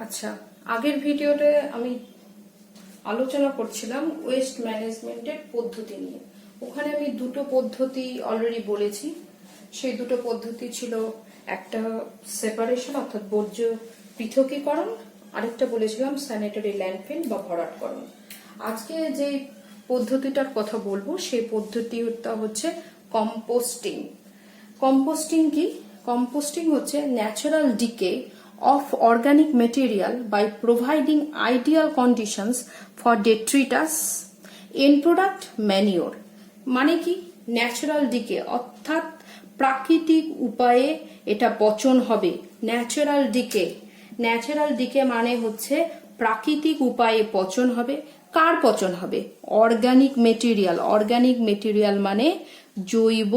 আচ্ছা, আগের ভিডিওতে আমি আলোচনা করছিলাম ওয়েস্ট ম্যানেজমেন্টের পদ্ধতি নিয়ে। ওখানে আমি দুটো পদ্ধতি অলরেডি বলেছি। সেই দুটো পদ্ধতি ছিল, একটা সেপারেশন অর্থাৎ বর্জ্য পৃথকীকরণ, আরেকটা বলেছিলাম স্যানিটারি ল্যান্ডফিল বা ভরাটকরণ। আজকে যে পদ্ধতিটার কথা বলবো সেই পদ্ধতিটা হচ্ছে কম্পোস্টিং। কম্পোস্টিং কি? কম্পোস্টিং হচ্ছে natural decay of organic material by providing ideal conditions for detritus, end product manure। মানে কি? ন্যাচারাল ডিকে অর্থাৎ প্রাকৃতিক উপায়ে এটা পচন হবে। ন্যাচারাল ডিকে, ন্যাচারাল ডিকে মানে হচ্ছে প্রাকৃতিক উপায়ে পচন হবে। কার পচন হবে? Organic material. অর্গানিক মেটেরিয়াল মানে জৈব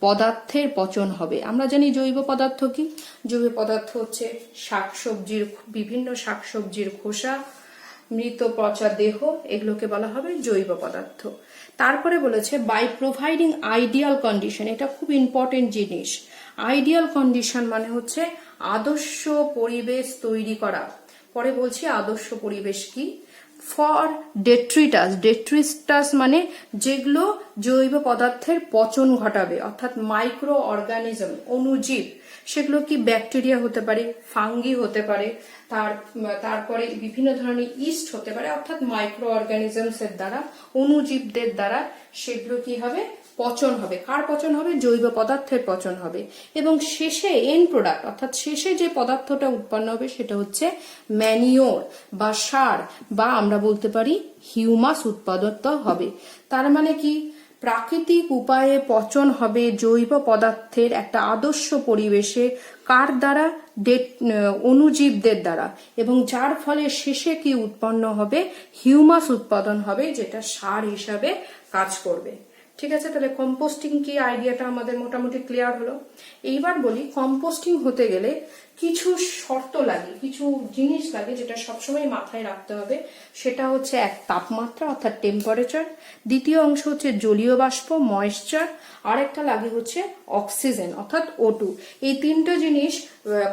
পদার্থের পচন হবে। আমরা জানি জৈব পদার্থ কি? জৈব পদার্থ হচ্ছে শাকসবজির, বিভিন্ন শাকসবজির খোসা, মৃত পচা দেহ, এগুলোকে বলা হবে জৈব পদার্থ। তারপরে বলেছে বাই প্রোভাইডিং আইডিয়াল কন্ডিশন। এটা খুব ইম্পর্টেন্ট জিনিস। আইডিয়াল কন্ডিশন মানে হচ্ছে আদর্শ পরিবেশ তৈরি করা। পরে বলছি আদর্শ পরিবেশ কি। ফর ডেট্রিটাস, ডেট্রিটাস মানে যেগুলো জৈব পদার্থের পচন ঘটাবে, অর্থাৎ মাইক্রো অর্গানিজম, অণুজীব। সেগুলো কি ব্যাকটেরিয়া হতে পারে, ফাঙ্গি হতে পারে, তারপরে বিভিন্ন ধরনের ইস্ট হতে পারে, অর্থাৎ মাইক্রো অর্গানিজমস এর দ্বারা, অণুজীবদের দ্বারা সেগুলো কি হবে? পচন হবে। কার পচন হবে? জৈব পদার্থের পচন হবে। এবং শেষে এন্ড প্রোডাক্ট অর্থাৎ শেষে যে পদার্থটা উৎপন্ন হবে সেটা হচ্ছে ম্যানিওর বা সার, বা আমরা বলতে পারি হিউমাস উৎপাদিত হবে। তার মানে কি? প্রাকৃতিক উপায়ে পচন হবে জৈব পদার্থের একটা আদর্শ পরিবেশে। কার দ্বারা? অণুজীবদের দ্বারা। এবং যার ফলে শেষে কি উৎপন্ন হবে? হিউমাস উৎপাদন হবে, যেটা সার হিসাবে কাজ করবে। ঠিক আছে, তাহলে কম্পোস্টিং কি আইডিয়াটা আমাদের মোটামুটি ক্লিয়ার হলো। এইবার বলি, কম্পোস্টিং হতে গেলে কিছু শর্ত লাগে, কিছু জিনিস লাগে, যেটা সবসময় মাথায় রাখতে হবে। সেটা হচ্ছে এক, তাপমাত্রা অর্থাৎ টেম্পারেচার। দ্বিতীয় অংশ হচ্ছে জলীয় বাষ্প, ময়েশ্চার। আর একটা লাগে হচ্ছে অক্সিজেন অর্থাৎ O2। এই তিনটা জিনিস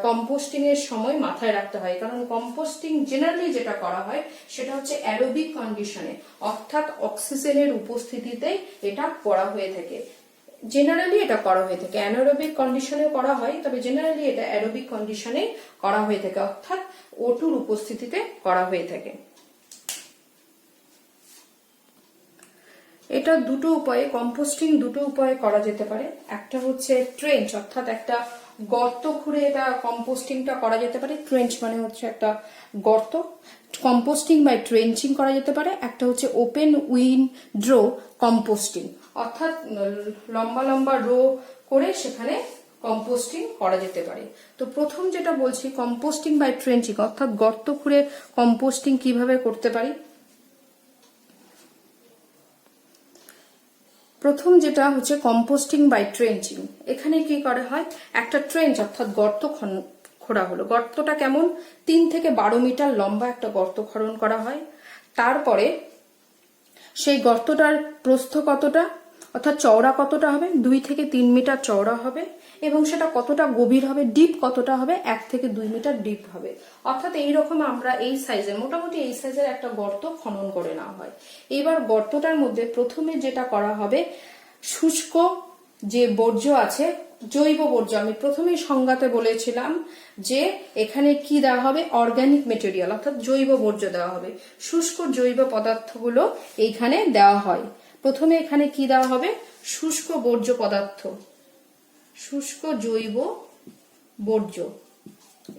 কম্পোস্টিং এর সময় মাথায় রাখতে হয়। কারণ কম্পোস্টিং জেনারেলি যেটা করা হয় সেটা হচ্ছে অ্যারোবিক কন্ডিশনে, অর্থাৎ অক্সিজেনের উপস্থিতিতে এটা করা হয়ে থাকে। জেনারেলি এটা করা হয়ে থাকে, অ্যানারোবিক কন্ডিশনে করা হয়, তবে জেনারেলি এটা অ্যারোবিক কন্ডিশনে করা হয়ে থাকে, অর্থাৎ O2-র উপস্থিতিতে করা হয়ে থাকে। এটা দুটো উপায়ে, কম্পোস্টিং দুটো উপায়ে করা যেতে পারে। একটা হচ্ছে ট্রেঞ্চ, অর্থাৎ একটা গর্ত খুঁড়ে এটা কম্পোস্টিংটা করা যেতে পারে। ট্রেঞ্চ মানে হচ্ছে একটা গর্ত। কম্পোস্টিং বাই ট্রেঞ্চিং করা যেতে পারে। একটা হচ্ছে ওপেন উইন্ডো কম্পোস্টিং, অর্থাৎ লম্বা লম্বা রো করে সেখানে কম্পোস্টিং করা যেতে পারে। তো প্রথম যেটা বলছি কম্পোস্টিং বাই ট্রেঞ্চিং, অর্থাৎ গর্ত খুঁড়ে কম্পোস্টিং কিভাবে করতে পারি। প্রথম যেটা হচ্ছে কম্পোস্টিং বাই ট্রেঞ্চিং। এখানে কি করা হয়? একটা ট্রেঞ্চ অর্থাৎ গর্ত খোঁড়া হলো। গর্তটা কেমন? 3 থেকে 12 মিটার লম্বা একটা গর্ত খনন করা হয়। তারপরে সেই গর্তটার প্রস্থ কতটা, অর্থাৎ চওড়া কতটা হবে? 2 থেকে 3 মিটার চওড়া হবে। এবং সেটা কতটা গভীর হবে? ডিপ কতটা হবে? 1 থেকে 2 মিটার ডিপ হবে। অর্থাৎ এইরকম আমরা এই সাইজের, মোটামুটি এই সাইজের একটা গর্ত খনন করে নেওয়া হয়। এবার গর্তটার মধ্যে প্রথমে যেটা করা হবে, শুষ্ক যে বর্জ্য আছে, জৈব বর্জ্য, আমি প্রথমেই সংজ্ঞাতে বলেছিলাম যে এখানে কি দেওয়া হবে? অর্গানিক মেটেরিয়াল অর্থাৎ জৈব বর্জ্য দেওয়া হবে। শুষ্ক জৈব পদার্থগুলো এইখানে দেওয়া হয়। প্রথমে এখানে কি দেওয়া হবে? শুষ্ক বর্জ্য পদার্থ, শুষ্ক জৈব বর্জ্য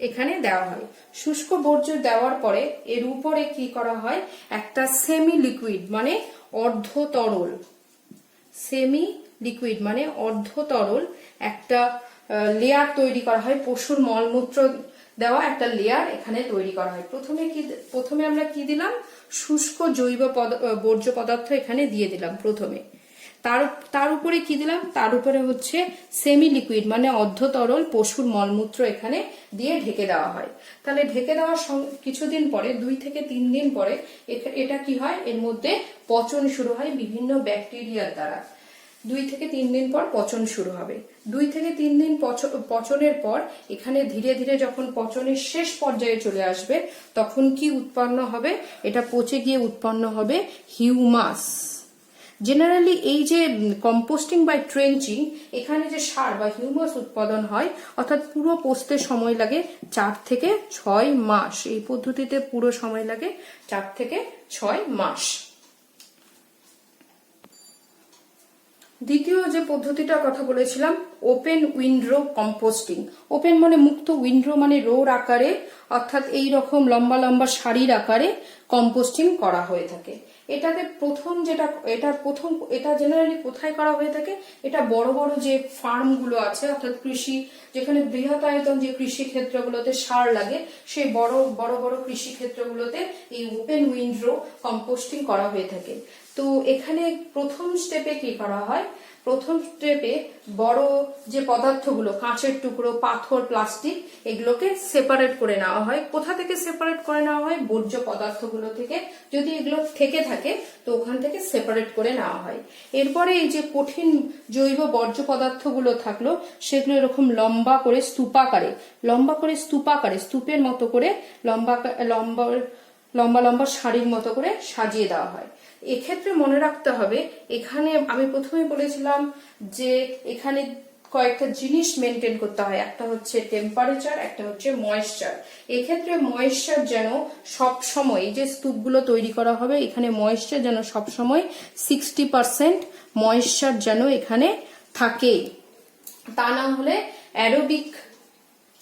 এখানে দেওয়া হয়। শুষ্ক বর্জ্য দেওয়ার পরে এর উপরে কি করা হয়? একটা সেমি লিকুইড মানে অর্ধ তরল, সেমি লিকুইড মানে অর্ধ তরল একটা লেয়ার তৈরি করা হয়। পশুর মলমূত্র দেওয়া একটা লেয়ার এখানে তৈরি করা হয়। প্রথমে আমরা কি দিলাম? শুষ্ক জৈব বর্জ্য পদার্থ এখানে দিয়ে দিলাম প্রথমে। তার উপরে কি দিলাম? তার উপরে হচ্ছে সেমি লিকুইড মানে অর্ধ তরল পশুর মলমূত্র এখানে দিয়ে ঢেকে দেওয়া হয়। তাহলে ঢেকে দেওয়ার কিছুদিন পরে, 2 থেকে 3 দিন পরে এটা কি হয়? এর মধ্যে পচন শুরু হয় বিভিন্ন ব্যাকটেরিয়ার দ্বারা। 2 থেকে 3 দিন পর পচন শুরু হবে। 2 থেকে 3 দিন পচনের পর এখানে ধীরে ধীরে যখন পচনের শেষ পর্যায়ে চলে আসবে তখন কি উৎপন্ন হবে, এটা পচে গিয়ে উৎপন্ন হবে হিউমাস। জেনারেলি এই যে কম্পোস্টিং বাই ট্রেঞ্চিং, এখানে যে সার বা হিউমাস উৎপাদন হয় অর্থাৎ পুরো পচতে সময় লাগে 4 থেকে 6 মাস। এই পদ্ধতিতে পুরো সময় লাগে 4 থেকে 6 মাস। দ্বিতীয় যে পদ্ধতিটার কথা বলেছিলাম, ওপেন উইন্ড্রো কম্পোস্টিং। ওপেন মানে মুক্ত, উইন্ড্রো মানে রোর আকারে, অর্থাৎ এই রকম লম্বা লম্বা সারির আকারে কম্পোস্টিং করা হয়ে থাকে। এটাতে এটা জেনারেলি কোথায় করা হয়ে থাকে, এটা বড় বড় যে ফার্মগুলো আছে অর্থাৎ কৃষি, যেখানে বৃহতায়তন যে কৃষি ক্ষেত্রগুলোতে সার লাগে, সেই বড় বড় কৃষি ক্ষেত্রগুলোতে এই ওপেন উইন্ড্রো কম্পোস্টিং করা হয়ে থাকে। তো এখানে প্রথম স্টেপে কি করা হয়, প্রথম স্টেপে বড় যে পদার্থগুলো, কাঁচের টুকরো, পাথর, প্লাস্টিক, এগুলোকে সেপারেট করে নেওয়া হয়। কোথা থেকে সেপারেট করে নেওয়া হয়, বর্জ্য পদার্থগুলো থেকে। যদি এগুলো থেকে থাকে তো ওখান থেকে সেপারেট করে নেওয়া হয়। এরপরে এই যে কঠিন জৈব বর্জ্য পদার্থগুলো থাকলো, সেগুলো এরকম লম্বা করে স্তূপের মতো করে লম্বা সারির মতো করে সাজিয়ে দেওয়া হয়। এক্ষেত্রে মনে রাখতে হবে, এখানে আমি প্রথমে বলেছিলাম যে এখানে কয়েকটা জিনিস মেনটেন করতে হয়, একটা হচ্ছে টেম্পারেচার, একটা হচ্ছে ময়েশ্চার। এক্ষেত্রে ময়েশ্চার যেন সব সময়, যে স্তূপগুলো তৈরি করা হবে এখানে ময়েশ্চার যেন সব সময় 60% ময়েশ্চার যেন এখানে থাকে। তা না হলে অ্যারোবিক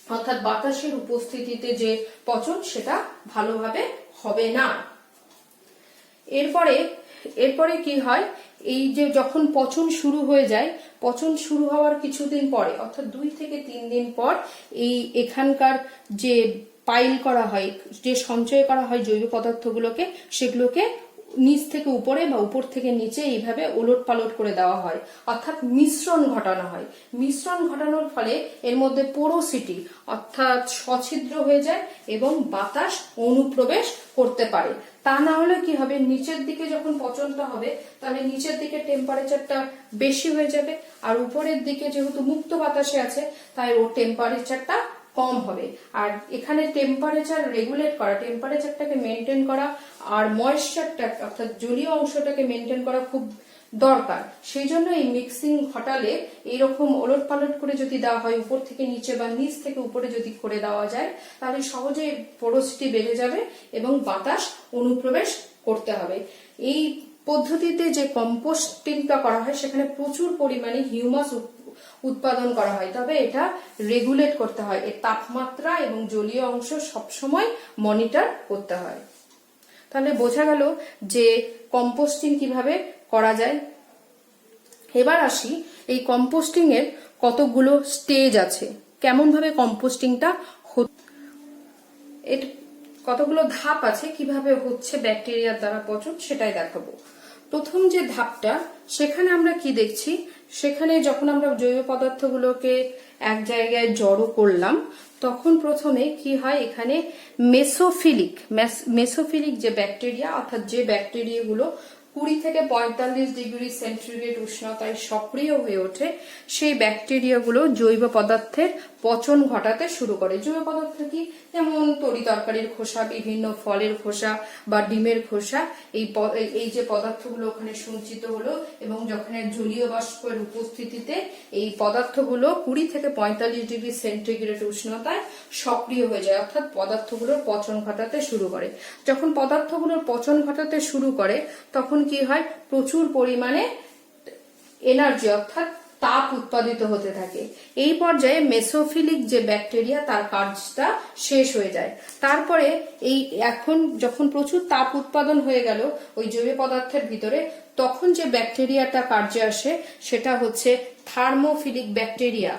অর্থাৎ বাতাসের উপস্থিতিতে যে পচন, সেটা ভালোভাবে হবে না। এরপরে কি হয়, এই যে যখন পচন শুরু হয়ে যায়, পচন শুরু হওয়ার কিছুদিন পরে অর্থাৎ 2 থেকে 3 দিন পর এই এখানকার যে পাইল করা হয়, যে সঞ্চয় করা হয় জৈব পদার্থগুলোকে, সেগুলোকে নিচ থেকে উপরে বা উপর থেকে নিচে এইভাবে ওলট পালট করে দেওয়া হয়, অর্থাৎ মিশ্রণ ঘটানো হয়। মিশ্রণ ঘটানোর ফলে এর মধ্যে পোরোসিটি অর্থাৎ সছিদ্র হয়ে যায় এবং বাতাস অনুপ্রবেশ করতে পারে। তা না হলে কি হবে, নিচের দিকে যখন পচনটা হবে তাহলে নিচের দিকে টেম্পারেচারটা বেশি হয়ে যাবে, আর উপরের দিকে যেহেতু মুক্ত বাতাসে আছে তাই ওর টেম্পারেচারটা কম হবে। আর এখানে টেম্পারেচার রেগুলেট করা, টেম্পারেচারটাকে মেনটেন করা আর ময়েশ্চারটা অর্থাৎ জলীয় অংশটাকে মেনটেন করা খুব দরকার। সেই জন্য এই মিক্সিং ঘটালে এইরকম ওলট পালট করে যদি দেওয়া হয়, উপর থেকে নিচে বা নিচ থেকে উপরে যদি করে দেওয়া যায়, তাহলে সহজে পোরোসিটি বেড়ে যাবে এবং বাতাস অনুপ্রবেশ করতে হবে। এই পদ্ধতিতে যে কম্পোস্টিংটা করা হয় সেখানে প্রচুর পরিমাণে হিউমাস উৎপাদন করা হয়, তবে এটা রেগুলেট করতে হয়, এর তাপমাত্রা এবং জলীয় অংশ সবসময় মনিটর করতে হয়। তাহলে বোঝা গেল যে কম্পোস্টিং কিভাবে করা যায়। এবার আসি, এই কম্পোস্টিং এর কতগুলো স্টেজ আছে, কেমন ভাবে কম্পোস্টিংটা এর কতগুলো ধাপ আছে, কিভাবে হচ্ছে ব্যাকটেরিয়ার দ্বারা পচন, সেটাই দেখাবো। প্রথম যে ধাপটা, সেখানে আমরা কি দেখছি, সেখানে যখন আমরা জৈব পদার্থগুলোকে এক জায়গায় জড়ো করলাম তখন প্রথমে কি হয়, এখানে মেসোফিলিক যে ব্যাকটেরিয়া অর্থাৎ যে ব্যাকটেরিয়াগুলো 20 থেকে 45 ডিগ্রি সেন্টিগ্রেড উষ্ণতায় সক্রিয় হয়ে ওঠে, সেই ব্যাকটেরিয়াগুলো জৈব পদার্থের পচন ঘটাতে শুরু করে। জৈব পদার্থ কি, যেমন তরি তরকারির খোসা, বিভিন্ন ফলের খোসা বা ডিমের খোসা, এই যে পদার্থগুলো ওখানে সঞ্চিত হলো এবং যখন জলীয় বাষ্পের উপস্থিতিতে এই পদার্থগুলো 20 থেকে 45 ডিগ্রি সেন্টিগ্রেড উষ্ণতায় সক্রিয় হয়ে যায়, অর্থাৎ পদার্থগুলোর পচন ঘটাতে শুরু করে। যখন পদার্থগুলোর পচন ঘটাতে শুরু করে তখন কি হয়, প্রচুর পরিমাণে এনার্জি অর্থাৎ তাপ উৎপাদিত হতে থাকে। এই পর্যায়ে মেসোফিলিক যে ব্যাকটেরিয়া, তার কাজটা শেষ হয়ে যায়। তারপরে এখন যখন প্রচুর তাপ উৎপাদন হয়ে গেল ওই জৈব পদার্থের ভিতরে, তখন যে ব্যাকটেরিয়াটা কার্যে আসে সেটা হচ্ছে থার্মোফিলিক ব্যাকটেরিয়া।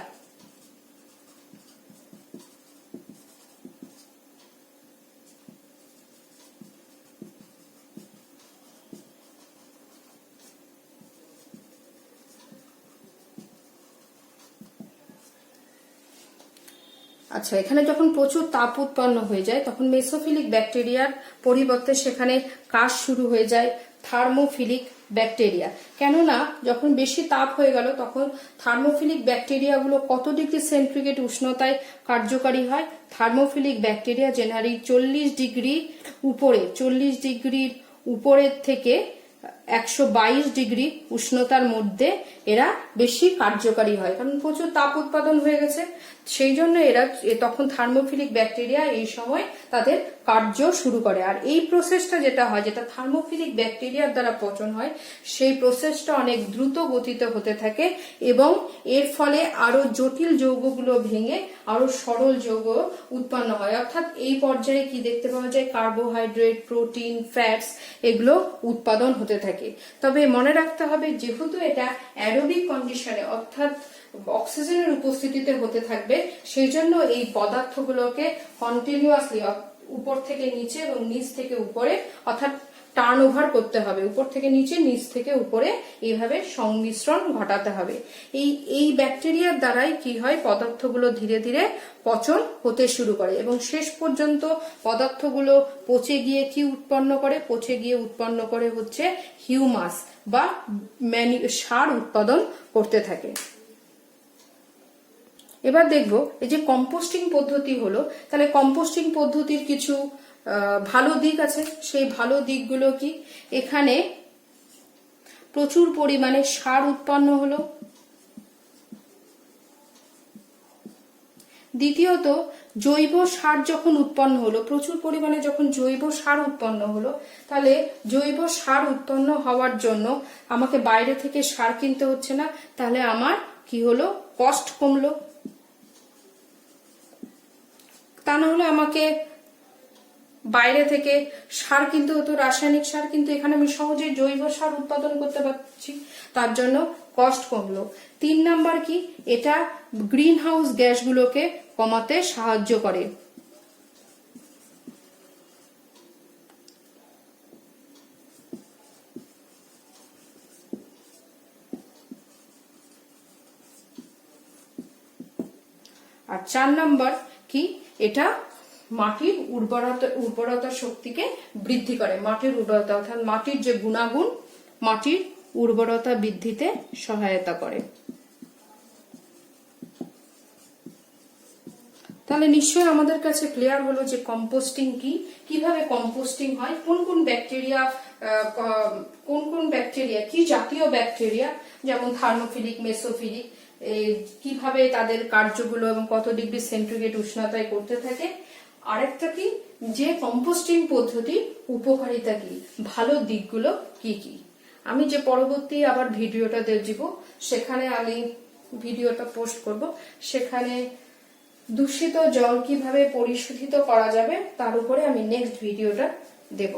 আচ্ছা, এখানে যখন প্রচুর তাপ উৎপন্ন হয়ে যায় তখন মেসোফিলিক ব্যাকটেরিয়ার পরিবর্তে সেখানে কাজ শুরু হয়ে যায় থার্মোফিলিক ব্যাকটেরিয়া। কেননা যখন বেশি তাপ হয়ে গেল তখন থার্মোফিলিক ব্যাকটেরিয়াগুলো কত ডিগ্রি সেন্টিগ্রেড উষ্ণতায় কার্যকারী হয়? থার্মোফিলিক ব্যাকটেরিয়া জেনারেলি 40 ডিগ্রির উপরের থেকে 122 ডিগ্রি উষ্ণতার মধ্যে এরা বেশি কার্যকারী হয়, কারণ প্রচুর তাপ উৎপাদন হয়ে গেছে। সেই জন্য এরা তখন থার্মোফিলিক ব্যাকটেরিয়া এই সময় তাদের কার্য শুরু করে। আর এই প্রসেসটা যেটা হয়, যেটা থার্মোফিলিক ব্যাকটেরিয়ার দ্বারা পচন হয়, সেই প্রসেসটা অনেক দ্রুত গতিতে হতে থাকে এবং এর ফলে আরো জটিল যৌগগুলো ভেঙে আরো সরল যৌগ উৎপন্ন হয়। অর্থাৎ এই পর্যায়ে কি দেখতে পাওয়া যায়? কার্বোহাইড্রেট, প্রোটিন, ফ্যাটস এগুলো উৎপাদন হতে থাকে। তবে মনে রাখতে হবে, যেহেতু এটা অ্যারোবিক কন্ডিশনে অর্থাৎ অক্সিজেনের উপস্থিতিতে হতে থাকবে, সেই জন্য এই পদার্থগুলোকে কন্টিনিউয়াসলি উপর থেকে নিচে এবং নিচ থেকে উপরে অর্থাৎ টার্ন ওভার করতে হবে। উপর থেকে নিচে, নিচ থেকে উপরে এইভাবে সংমিশ্রণ ঘটাতে হবে। এই ব্যাকটেরিয়ার দ্বারাই কি হয়? পদার্থগুলো ধীরে ধীরে পচন হতে শুরু করে এবং শেষ পর্যন্ত পদার্থগুলো পচে গিয়ে কি উৎপন্ন করে? পচে গিয়ে উৎপন্ন করে হচ্ছে হিউমাস বা সার উৎপাদন করতে থাকে। এবার দেখবো এই যে কম্পোস্টিং পদ্ধতি হলো, তাহলে কম্পোস্টিং পদ্ধতির কিছু ভালো দিক আছে। সেই ভালো দিকগুলো কি? এখানে প্রচুর পরিমাণে সার উৎপন্ন হলো। দ্বিতীয়ত, জৈব সার যখন উৎপন্ন হলো, প্রচুর পরিমাণে যখন জৈব সার উৎপন্ন হলো, তাহলে জৈব সার উৎপন্ন হওয়ার জন্য আমাকে বাইরে থেকে সার কিনতে হচ্ছে না। তাহলে আমার কি হলো? কস্ট কমলো। তা না হলে আমাকে বাইরে থেকে সার কিনতে হতো, রাসায়নিক সার, কিন্তু এখানে আমি সহজে জৈব সার উৎপাদন করতে পারছি, তার জন্য কস্ট কমলো। 3 নাম্বার কি? এটা গ্রিন হাউস গ্যাসগুলোকে কমাতে সাহায্য করে। আর 4 নাম্বার কি? এটা মাটির উর্বরতা শক্তিকে বৃদ্ধি করে। মাটির উর্বরতা অর্থাৎ মাটির যে গুণাগুণ, মাটির উর্বরতা বৃদ্ধিতে সহায়তা করে। তাহলে নিশ্চয়ই আমাদের কাছে ক্লিয়ার হলো যে কম্পোস্টিং কি, কিভাবে কম্পোস্টিং হয়, কোন কোন ব্যাকটেরিয়া কি জাতীয় ব্যাকটেরিয়া, যেমন থার্মোফিলিক, মেসোফিলিক, কিভাবে তাদের কার্যগুলো এবং কত ডিগ্রি সেন্টিগ্রেড উষ্ণতায় করতে থাকে। আরেকটা কি, যে কম্পোস্টিং পদ্ধতি উপকারিতা কি, ভালো দিকগুলো কি কি। আমি যে পরবর্তী আবার ভিডিওটা দেব, সেখানে আমি ভিডিওটা পোস্ট করব, সেখানে দূষিত জল কিভাবে পরিশোধিত করা যাবে তার উপরে আমি নেক্সট ভিডিওটা দেব।